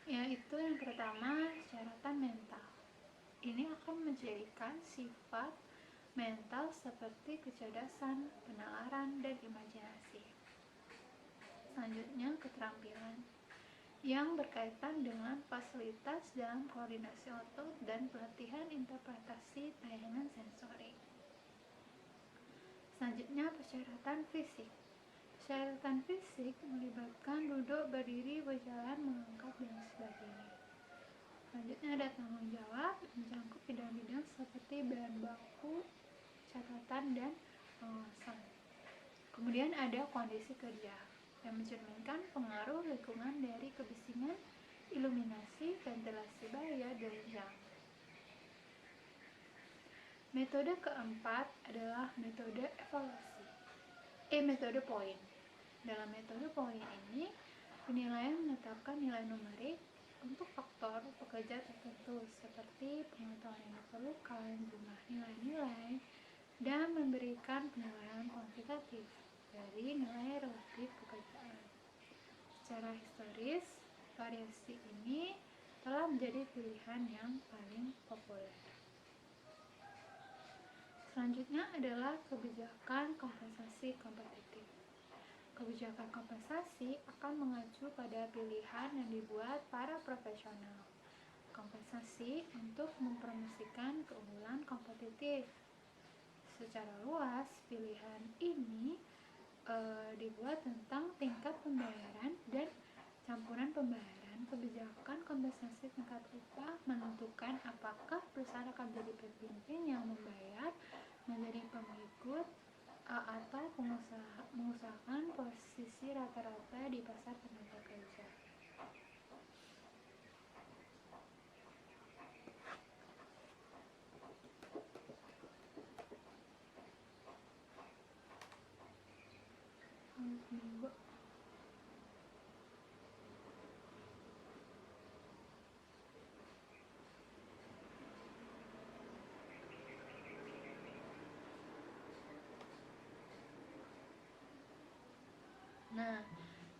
Yaitu yang pertama, syaratan mental. Ini akan menjadikan sifat mental seperti kecerdasan, penalaran, dan imajinasi. Selanjutnya, keterampilan yang berkaitan dengan fasilitas dalam koordinasi otot dan pelatihan interpretasi tayangan sensori. Selanjutnya, persyaratan fisik. Persyaratan fisik melibatkan duduk, berdiri, berjalan, mengangkat, dan sebagainya. Selanjutnya ada tanggung jawab, mencakup bidang-bidang seperti bahan baku, catatan, dan pengawasan. Kemudian ada kondisi kerja yang mencerminkan pengaruh lingkungan dari kebisingan, iluminasi, ventilasi bahaya, dan jam. Metode keempat adalah metode evaluasi. Metode poin. Dalam metode poin ini, penilaian menetapkan nilai numerik untuk faktor pekerja tertentu seperti pengetahuan yang diperlukan, jumlah nilai-nilai, dan memberikan penilaian kuantitatif dari nilai relatif pekerjaan. Secara historis, variasi ini telah menjadi pilihan yang paling populer. Selanjutnya adalah kebijakan kompensasi kompetitif. Kebijakan kompensasi akan mengacu pada pilihan yang dibuat para profesional. Kompensasi untuk mempromosikan keunggulan kompetitif. Secara luas, pilihan ini dibuat tentang tingkat pembayaran dan campuran pembayaran. Kebijakan kompensasi tingkat upah menentukan apakah perusahaan akan menjadi pemimpin yang membayar, menjadi pengikut, atau mengusahakan posisi rata-rata di pasar tenaga kerja. Nah,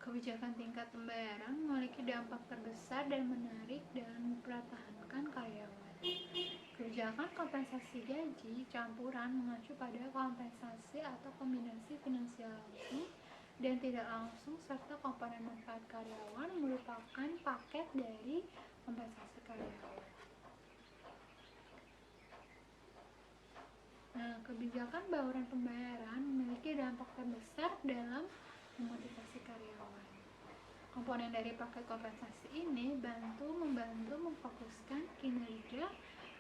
kebijakan tingkat pembayaran memiliki dampak terbesar dan menarik dalam mempertahankan karyawan. Kebijakan kompensasi gaji campuran mengacu pada kompensasi atau kombinasi finansial langsung dan tidak langsung serta komponen manfaat karyawan merupakan paket dari kompensasi karyawan. Nah, kebijakan bauran pembayaran memiliki dampak terbesar dalam memotivasi karyawan. Komponen dari paket kompensasi ini membantu memfokuskan kinerja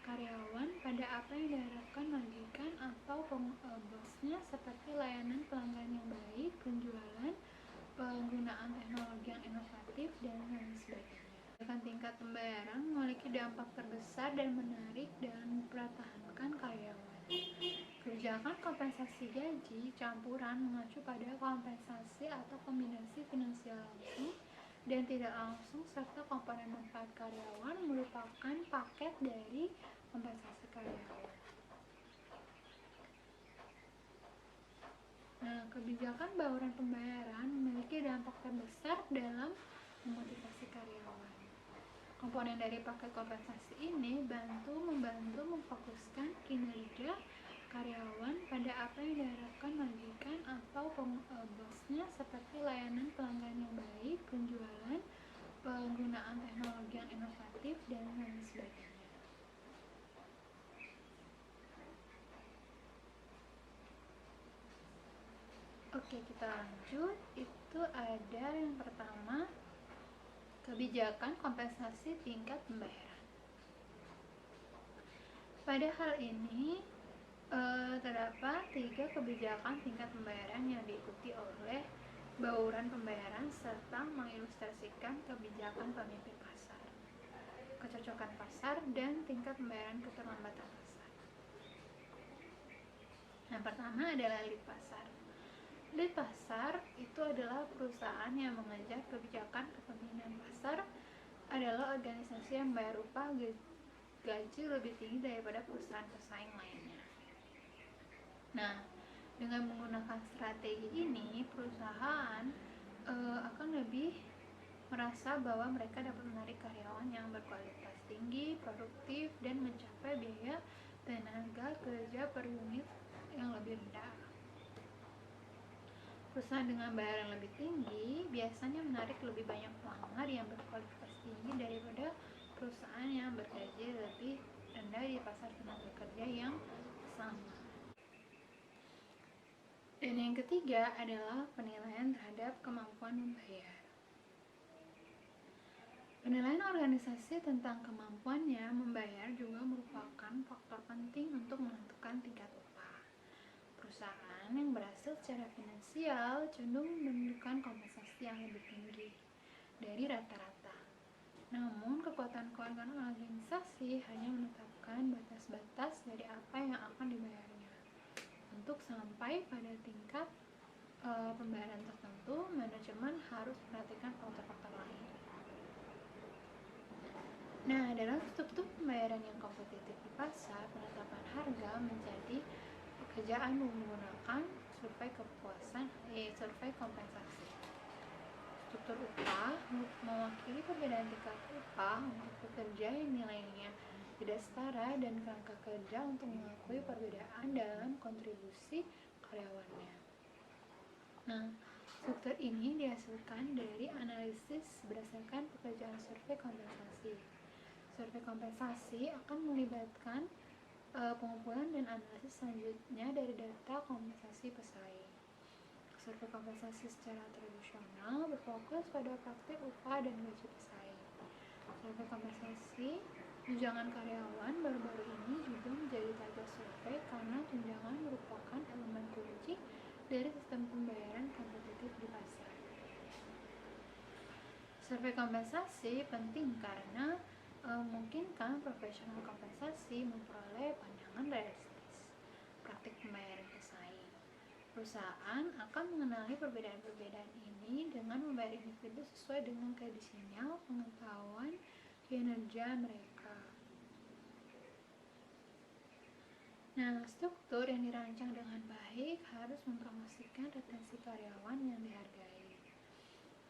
karyawan pada apa yang diharapkan majikan atau bosnya seperti layanan pelanggan yang baik, penjualan, penggunaan teknologi yang inovatif, dan lain sebagainya. Kebijakan tingkat pembayaran memiliki dampak terbesar dan menarik dalam mempertahankan karyawan. Kebijakan kompensasi gaji campuran mengacu pada kompensasi atau kombinasi finansial langsung dan tidak langsung serta komponen manfaat karyawan merupakan paket dari kompensasi karyawan. Nah, kebijakan bauran pembayaran memiliki dampak terbesar dalam memotivasi karyawan. Komponen dari paket kompensasi ini membantu memfokuskan kinerja karyawan pada apa yang diharapkan majikan atau bosnya seperti layanan pelanggan yang baik, penjualan, penggunaan teknologi yang inovatif, dan lain sebagainya. Oke, kita lanjut. Itu ada yang pertama, kebijakan kompensasi tingkat pembayaran. Pada hal ini terdapat 3 kebijakan tingkat pembayaran yang diikuti oleh bauran pembayaran serta mengilustrasikan kebijakan pemimpin pasar, kecocokan pasar, dan tingkat pembayaran keterlambatan pasar. Yang pertama adalah lead pasar. Lead pasar itu adalah perusahaan yang mengejar kebijakan kepemimpinan pasar, adalah organisasi yang membayar upah gaji lebih tinggi daripada perusahaan pesaing lainnya. Nah, dengan menggunakan strategi ini, perusahaan akan lebih merasa bahwa mereka dapat menarik karyawan yang berkualitas tinggi, produktif, dan mencapai biaya tenaga kerja per unit yang lebih rendah. Perusahaan dengan bayaran lebih tinggi biasanya menarik lebih banyak pelanggan yang berkualitas tinggi daripada perusahaan yang bergaji lebih rendah di pasar tenaga kerja yang sama. Dan yang ketiga adalah penilaian terhadap kemampuan membayar. Penilaian organisasi tentang kemampuannya membayar juga merupakan faktor penting untuk menentukan tingkat upah. Perusahaan yang berhasil secara finansial cenderung menunjukkan kompensasi yang lebih tinggi dari rata-rata. Namun, kekuatan keuangan organisasi hanya menetapkan batas-batas dari apa yang akan dibayarnya. Untuk sampai pada tingkat pembayaran tertentu, manajemen harus memperhatikan faktor-faktor lain. Nah, dalam struktur pembayaran yang kompetitif di pasar, penetapan harga menjadi pekerjaan menggunakan survei kepuasan, survei kompensasi. Struktur upah mewakili perbedaan tingkat upah untuk pekerja yang nilainya tidak setara dan kerangka kerja untuk mengakui perbedaan dalam kontribusi karyawannya. Nah, struktur ini dihasilkan dari analisis berdasarkan pekerjaan survei kompensasi. Survei kompensasi akan melibatkan pengumpulan dan analisis selanjutnya dari data kompensasi pesaing. Survei kompensasi secara tradisional berfokus pada praktik upah dan gaji pesaing. Survei kompensasi tunjangan karyawan baru-baru ini juga menjadi target survei karena tunjangan merupakan elemen kunci dari sistem pembayaran kompetitif di pasar. Survei kompensasi penting karena memungkinkan profesional kompensasi memperoleh pandangan realistis praktik pembayaran pesaing. Perusahaan akan mengenali perbedaan-perbedaan ini dengan membayar individu sesuai dengan kode sinyal pengetahuan kinerja mereka. Nah, struktur yang dirancang dengan baik harus mempromosikan retensi karyawan yang dihargai.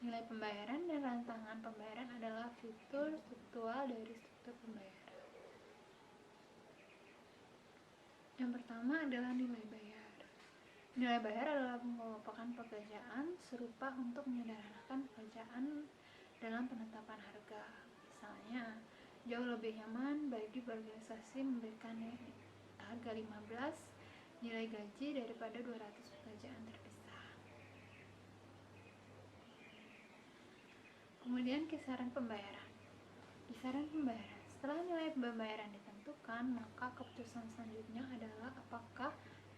Nilai pembayaran dan rantangan pembayaran adalah fitur struktural dari struktur pembayaran. Yang pertama adalah nilai bayar. Nilai bayar adalah merupakan pekerjaan serupa untuk menyederhanakan pekerjaan dalam penetapan harga. Misalnya, jauh lebih nyaman bagi organisasi memberikan harga 15 nilai gaji daripada 200 pekerjaan terpisah. Kemudian kisaran pembayaran. Kisaran pembayaran. Setelah nilai pembayaran ditentukan, maka keputusan selanjutnya adalah apakah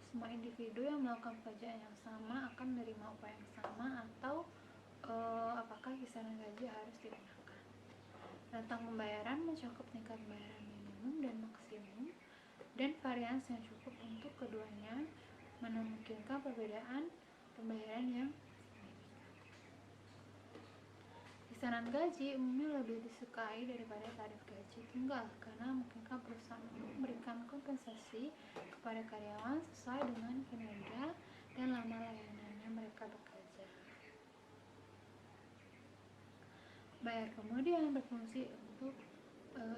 semua individu yang melakukan pekerjaan yang sama akan menerima upah yang sama atau apakah kisaran gaji harus digunakan. Rentang pembayaran mencakup tingkat pembayaran minimum dan maksimum dan varians yang cukup untuk keduanya memungkinkan perbedaan pembayaran yang kisaran gaji umumnya lebih disukai daripada tarif gaji tunggal karena memungkinkan perusahaan untuk memberikan kompensasi kepada karyawan sesuai dengan kinerja dan lama layanannya mereka bekerja. Bayar kemudian berfungsi untuk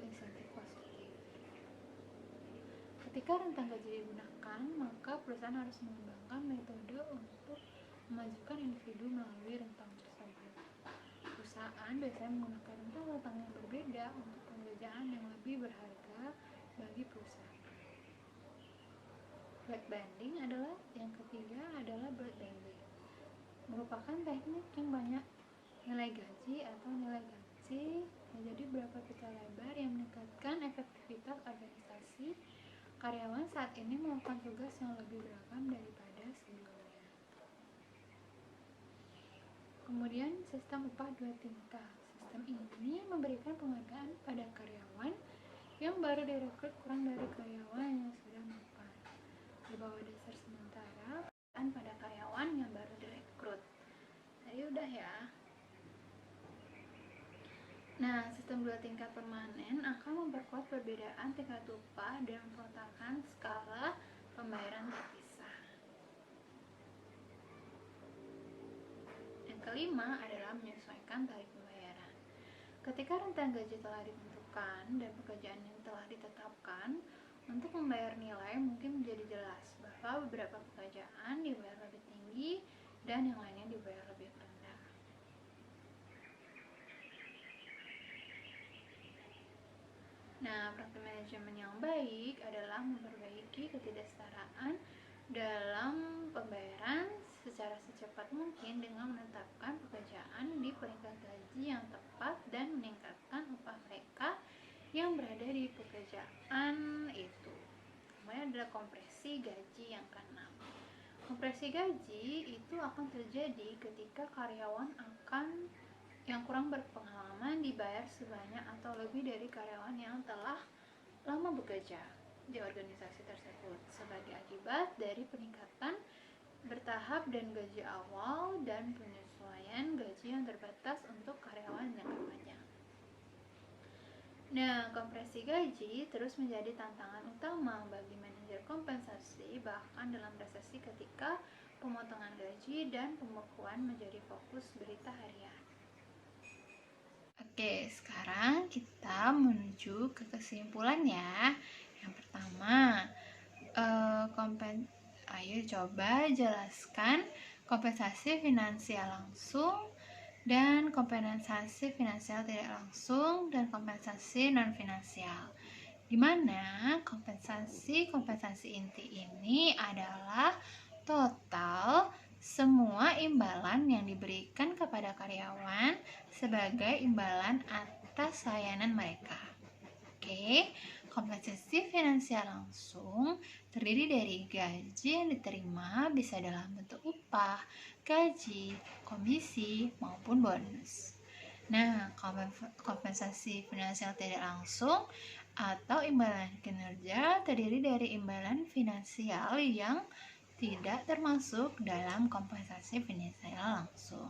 insentif positif. Ketika rentang gaji digunakan, maka perusahaan harus mengembangkan metode untuk memajukan individu melalui rentang tersebut. Perusahaan biasanya menggunakan rentang yang berbeda untuk pekerjaan yang lebih berharga bagi perusahaan. Black banding adalah yang ketiga adalah black banding. merupakan teknik yang banyak nilai gaji atau nilai gaji. Jadi berapa pita lebar yang meningkatkan efektivitas organisasi karyawan saat ini melakukan tugas yang lebih beragam daripada sebelumnya. Kemudian sistem upah 2 tingkat. Sistem ini memberikan penghargaan pada karyawan yang baru direkrut kurang dari karyawan yang sudah mapan. Di bawah dasar sementara pada karyawan yang baru direkrut. Tadi udah ya. Nah, sistem 2 tingkat permanen akan memperkuat perbedaan tingkat upah dan meletakkan skala pembayaran terpisah. Yang kelima adalah menyesuaikan tarif pembayaran. Ketika rentang gaji telah ditentukan dan pekerjaan yang telah ditetapkan, untuk membayar nilai mungkin menjadi jelas bahwa beberapa pekerjaan dibayar lebih tinggi dan yang lainnya dibayar lebih rendah. Nah, praktik manajemen yang baik adalah memperbaiki ketidaksetaraan dalam pembayaran secara secepat mungkin dengan menetapkan pekerjaan di peringkat gaji yang tepat dan meningkatkan upah mereka yang berada di pekerjaan itu. Kemudian adalah kompresi gaji yang keenam. Kompresi gaji itu akan terjadi ketika karyawan yang kurang berpengalaman dibayar sebanyak atau lebih dari karyawan yang telah lama bekerja di organisasi tersebut sebagai akibat dari peningkatan bertahap dan gaji awal dan penyesuaian gaji yang terbatas untuk karyawan jangka panjang. Nah, kompresi gaji terus menjadi tantangan utama bagi manajer kompensasi bahkan dalam resesi ketika pemotongan gaji dan pembekuan menjadi fokus berita harian. Oke, sekarang kita menuju ke kesimpulan ya. Yang pertama, ayo coba jelaskan kompensasi finansial langsung dan kompensasi finansial tidak langsung dan kompensasi non finansial. Di mana kompensasi inti ini adalah total semua imbalan yang diberikan kepada karyawan sebagai imbalan atas layanan mereka. Oke, kompensasi finansial langsung terdiri dari gaji yang diterima bisa dalam bentuk upah, gaji, komisi, maupun bonus. Nah, kompensasi finansial tidak langsung atau imbalan kinerja terdiri dari imbalan finansial yang tidak termasuk dalam kompensasi finansial langsung.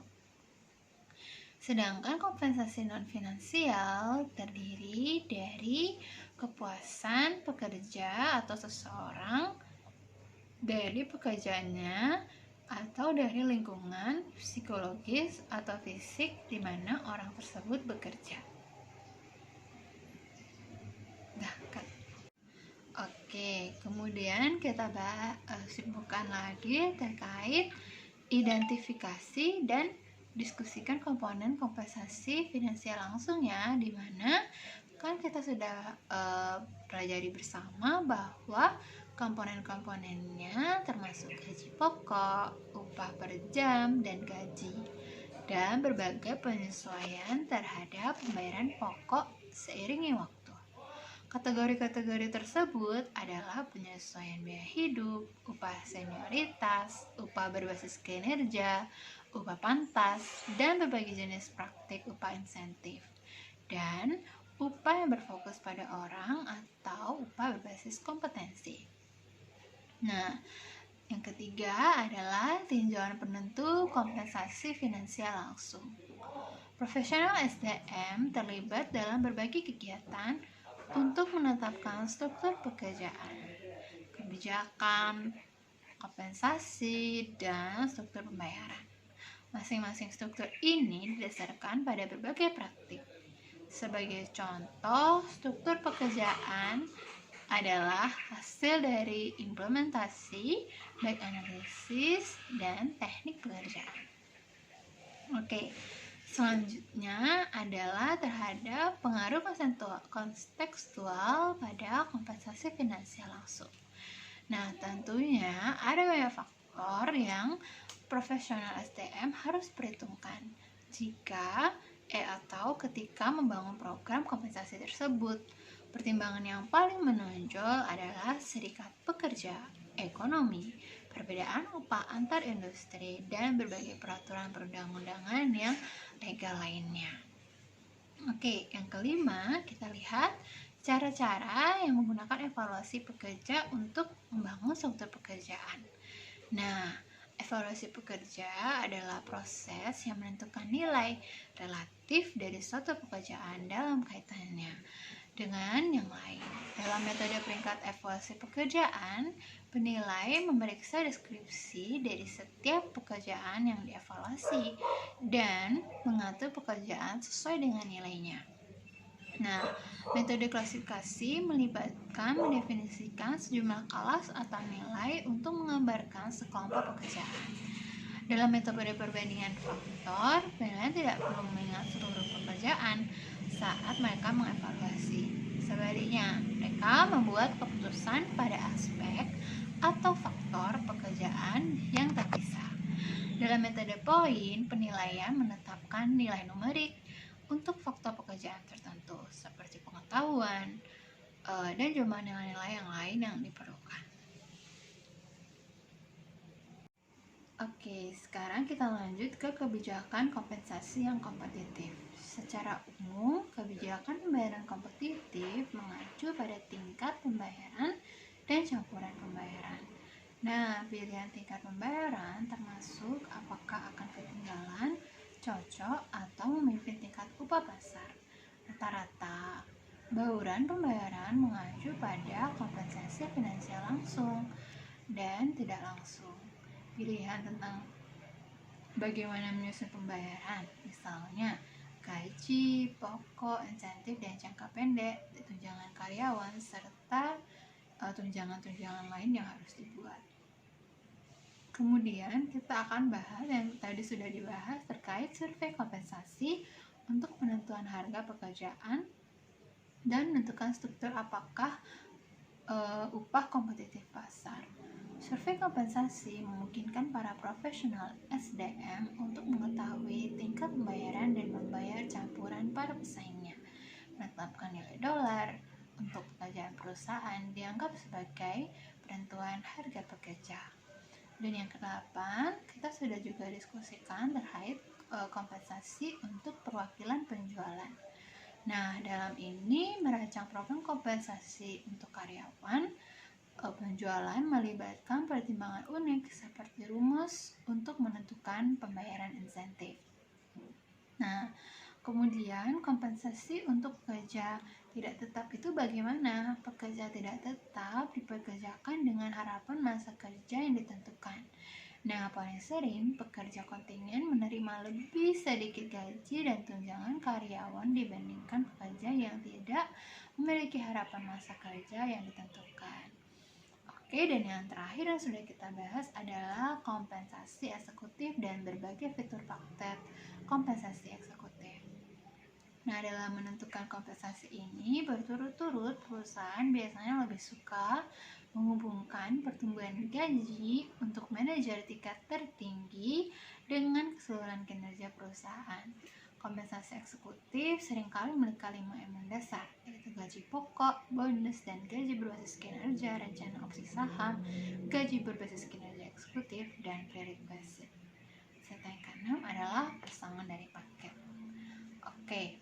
Sedangkan kompensasi non-finansial terdiri dari kepuasan pekerja atau seseorang dari pekerjaannya atau dari lingkungan psikologis atau fisik di mana orang tersebut bekerja. Oke, kemudian kita simpulkan lagi terkait identifikasi dan diskusikan komponen kompensasi finansial langsung ya, di mana kan kita sudah pelajari bersama bahwa komponen-komponennya termasuk gaji pokok, upah per jam, dan gaji, dan berbagai penyesuaian terhadap pembayaran pokok seiring waktu. Kategori-kategori tersebut adalah penyesuaian biaya hidup, upah senioritas, upah berbasis kinerja, upah pantas, dan berbagai jenis praktik upah insentif, dan upah yang berfokus pada orang atau upah berbasis kompetensi. Nah, yang ketiga adalah tinjauan penentu kompensasi finansial langsung. Profesional SDM terlibat dalam berbagai kegiatan untuk menetapkan struktur pekerjaan, kebijakan, kompensasi, dan struktur pembayaran. Masing-masing struktur ini didasarkan pada berbagai praktik. Sebagai contoh, struktur pekerjaan adalah hasil dari implementasi, baik analisis, dan teknik pekerjaan. Oke. Selanjutnya adalah terhadap pengaruh kontekstual pada kompensasi finansial langsung. Nah, tentunya ada banyak faktor yang profesional SDM harus perhitungkan jika atau ketika membangun program kompensasi tersebut. Pertimbangan yang paling menonjol adalah serikat pekerja, ekonomi, perbedaan upah antar industri, dan berbagai peraturan perundang-undangan yang legal lainnya. Oke, yang kelima, kita lihat cara-cara yang menggunakan evaluasi pekerja untuk membangun struktur pekerjaan. Nah, evaluasi pekerja adalah proses yang menentukan nilai relatif dari suatu pekerjaan dalam kaitannya dengan yang lain. Dalam metode peringkat evaluasi pekerjaan, penilai memeriksa deskripsi dari setiap pekerjaan yang dievaluasi dan mengatur pekerjaan sesuai dengan nilainya. Nah, metode klasifikasi melibatkan mendefinisikan sejumlah kelas atau nilai untuk menggambarkan sekelompok pekerjaan. Dalam metode perbandingan faktor, penilaian tidak perlu mengingat seluruh pekerjaan saat mereka mengevaluasi. Sebaliknya, mereka membuat keputusan pada aspek atau faktor pekerjaan yang terpisah. Dalam metode poin, penilaian menetapkan nilai numerik untuk faktor pekerjaan tertentu seperti pengetahuan dan jumlah nilai-nilai yang lain yang diperlukan. Oke, sekarang kita lanjut ke kebijakan kompensasi yang kompetitif. Secara umum, kebijakan pembayaran kompetitif mengacu pada tingkat pembayaran dan campuran pembayaran. Nah, pilihan tingkat pembayaran termasuk apakah akan ketinggalan, cocok, atau memimpin tingkat upah pasar. Rata-rata, bauran pembayaran mengacu pada kompensasi finansial langsung dan tidak langsung. Pilihan tentang bagaimana menyusun pembayaran, misalnya gaji, pokok, insentif, dan jangka pendek, tunjangan karyawan, serta tunjangan-tunjangan lain yang harus dibuat. Kemudian kita akan bahas yang tadi sudah dibahas terkait survei kompensasi untuk penentuan harga pekerjaan dan menentukan struktur apakah upah kompetitif pasar. Survei kompensasi memungkinkan para profesional SDM untuk mengetahui tingkat pembayaran dan membayar campuran para pesaingnya. Menetapkan nilai dolar untuk pekerjaan perusahaan dianggap sebagai penentuan harga pekerja. Dan yang ke-8, kita sudah juga diskusikan terkait kompensasi untuk perwakilan penjualan. Nah, dalam ini merancang program kompensasi untuk karyawan penjualan melibatkan pertimbangan unik seperti rumus untuk menentukan pembayaran insentif. Nah, kemudian kompensasi untuk pekerja tidak tetap itu bagaimana? Pekerja tidak tetap dipekerjakan dengan harapan masa kerja yang ditentukan. Nah, paling sering pekerja kontingen menerima lebih sedikit gaji dan tunjangan karyawan dibandingkan pekerja yang tidak memiliki harapan masa kerja yang ditentukan. Oke, dan yang terakhir yang sudah kita bahas adalah kompensasi eksekutif dan berbagai fitur faktor kompensasi eksekutif. Nah, dalam menentukan kompensasi ini berturut-turut perusahaan biasanya lebih suka menghubungkan pertumbuhan gaji untuk manajer tingkat tertinggi dengan keseluruhan kinerja perusahaan. Kompensasi eksekutif seringkali memiliki 5 elemen dasar, yaitu gaji pokok, bonus, dan gaji berbasis kinerja, rencana opsi saham, gaji berbasis kinerja eksekutif, dan credit basis. Serta yang keenam adalah pesangon dari paket. Oke,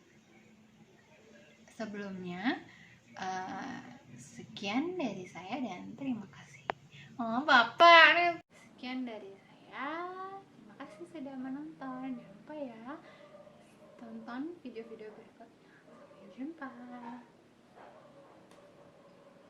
sebelumnya sekian dari saya dan terima kasih. Oh, Bapak, sekian dari saya. Terima kasih sudah menonton. Jangan lupa ya tonton video-video berikutnya. Sampai jumpa.